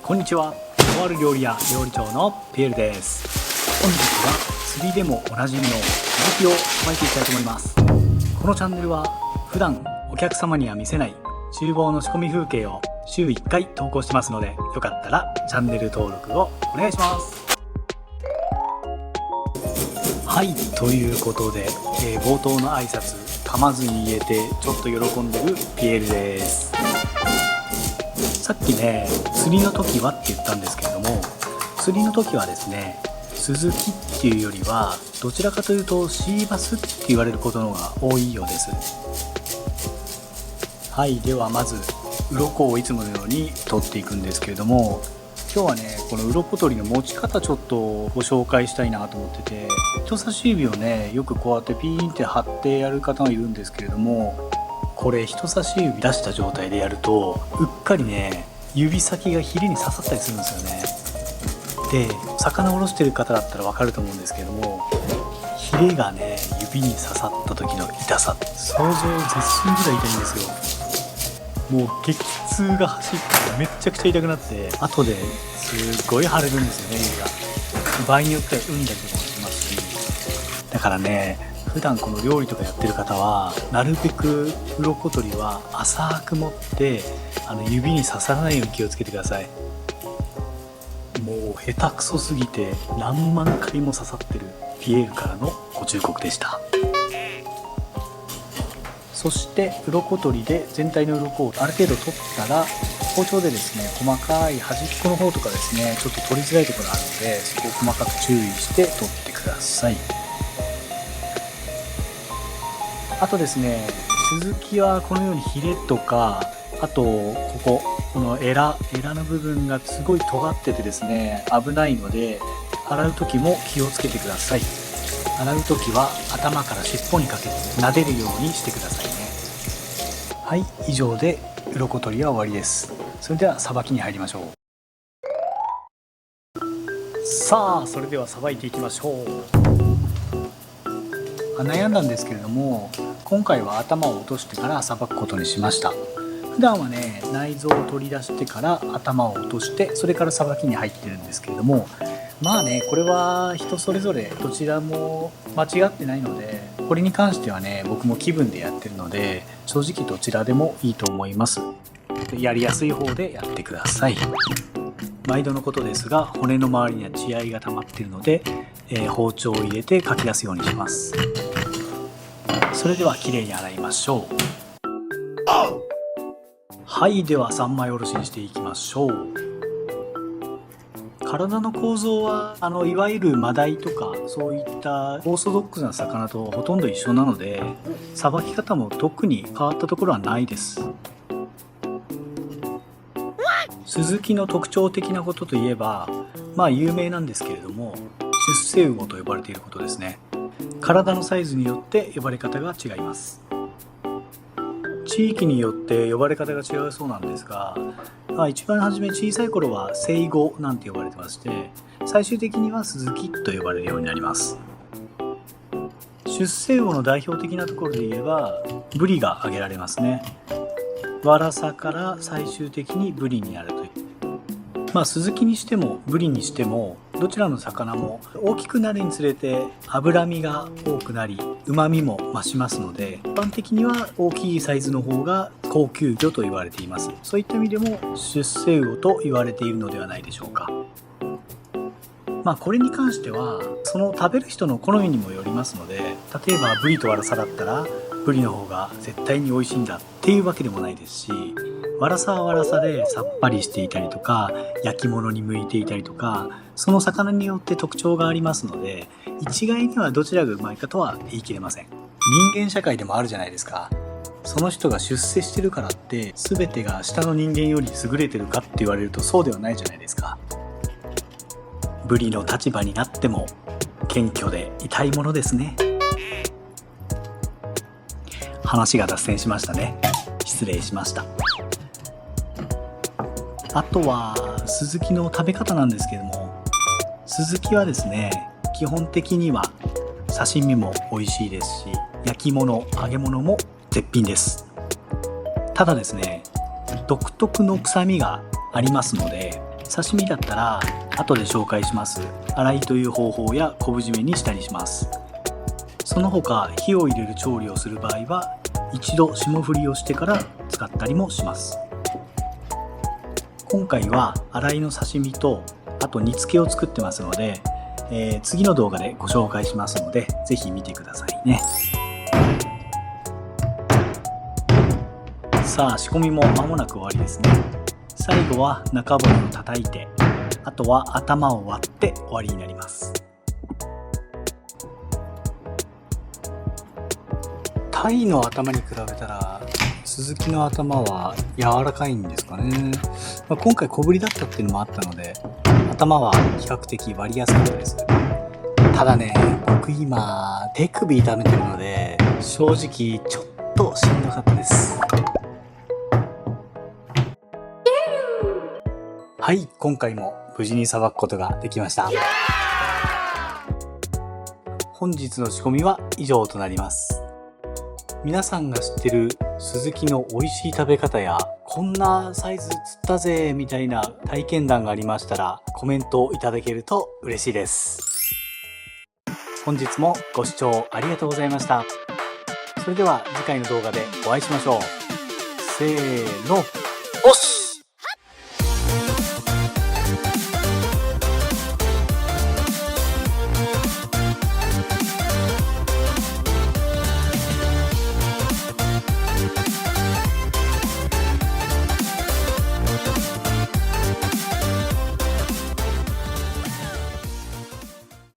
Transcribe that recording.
こんにちは。とある料理屋料理長のピエールです。本日は釣りでもおなじみのスズキをさばいていきたいと思います。このチャンネルは普段お客様には見せない厨房の仕込み風景を週1回投稿してますので、よかったらチャンネル登録をお願いします。はい、ということで、冒頭の挨拶噛まずに言えてちょっと喜んでるピエールです。さっきね、釣りの時はって言ったんですけれども、釣りの時はですね、スズキっていうよりはどちらかというとシーバスって言われることの方が多いようです。はい、ではまず鱗をいつものように取っていくんですけれども、今日はね、この鱗取りの持ち方ちょっとご紹介したいなと思ってて、人差し指をね、よくこうやってピーンって貼ってやる方がいるんですけれども、これ人差し指出した状態でやるとうっかりね、指先がヒレに刺さったりするんですよね。で、魚おろしてる方だったらわかると思うんですけれども、ヒレがね、指に刺さった時の痛さ、想像を絶するぐらい痛いんですよ。もう激痛が走ってめっちゃくちゃ痛くなって、後ですっごい腫れるんですよね、指が。場合によっては産んだりとかもしますし、だからね、普段この料理とかやってる方はなるべく鱗取りは浅く持って指に刺さらないように気をつけてください。もう下手くそすぎて何万回も刺さってるピエールからのご忠告でした。そして鱗取りで全体の鱗をある程度取ったら、包丁でですね、細かい端っこの方とかですね、ちょっと取りづらいところがあるので、そこを細かく注意して取ってください。あとですね、スズキはこのようにヒレとか、あとこのエラの部分がすごい尖っててですね、危ないので洗う時も気をつけてください。洗う時は頭から尻尾にかけて撫でるようにしてくださいね。はい、以上で鱗取りは終わりです。それではさばきに入りましょう。さあ、それではさばいていきましょう。悩んだんですけれども、今回は頭を落としてからさばくことにしました。普段はね、内臓を取り出してから頭を落として、それからさばきに入ってるんですけれども、まあね、これは人それぞれどちらも間違ってないので、これに関してはね、僕も気分でやってるので、正直どちらでもいいと思います。やりやすい方でやってください。毎度のことですが、骨の周りには血合いが溜まっているので、包丁を入れてかき出すようにします。それではきれいに洗いましょう。はい、では三枚おろしにしていきましょう。体の構造はいわゆるマダイとかそういったオーソドックスな魚とほとんど一緒なので、さばき方も特に変わったところはないです。スズキの特徴的なことといえば、有名なんですけれども、出世魚と呼ばれていることですね。体のサイズによって呼ばれ方が違います。地域によって呼ばれ方が違うそうなんですが、一番初め小さい頃はセイゴなんて呼ばれてまして、最終的にはスズキと呼ばれるようになります。出世魚の代表的なところで言えばブリが挙げられますね。ワラサから最終的にブリになるという、スズキにしてもブリにしてもどちらの魚も大きくなるにつれて脂身が多くなり旨味も増しますので、一般的には大きいサイズの方が高級魚と言われています。そういった意味でも出世魚と言われているのではないでしょうか。これに関してはその食べる人の好みにもよりますので、例えばブリとワラサだったらブリの方が絶対に美味しいんだっていうわけでもないですし、ワラサはワラサでさっぱりしていたりとか焼き物に向いていたりとか、その魚によって特徴がありますので、一概にはどちらがうまいかとは言い切れません。人間社会でもあるじゃないですか。その人が出世してるからって全てが下の人間より優れてるかって言われるとそうではないじゃないですか。ブリの立場になっても謙虚で痛いものですね。話が脱線しましたね。失礼しました。あとはスズキの食べ方なんですけども、スズキはですね、基本的には刺身も美味しいですし、焼き物、揚げ物も絶品です。ただですね、独特の臭みがありますので、刺身だったら後で紹介します洗いという方法や昆布締めにしたりします。その他火を入れる調理をする場合は一度霜降りをしてから使ったりもします。今回は洗いの刺身とあと煮付けを作ってますので、次の動画でご紹介しますのでぜひ見てくださいね。さあ仕込みも間もなく終わりですね。最後は中骨を叩いて、あとは頭を割って終わりになります。タイの頭に比べたらスズキの頭は柔らかいんですかね。今回小ぶりだったっていうのもあったので頭は比較的割りやすかったです。ただね、僕今手首痛めてるので正直ちょっとしんどかったです。はい、今回も無事にさばくことができました。本日の仕込みは以上となります。皆さんが知ってるスズキの美味しい食べ方やこんなサイズ釣ったぜみたいな体験談がありましたらコメントをいただけると嬉しいです。本日もご視聴ありがとうございました。それでは次回の動画でお会いしましょう。せーの、おっし。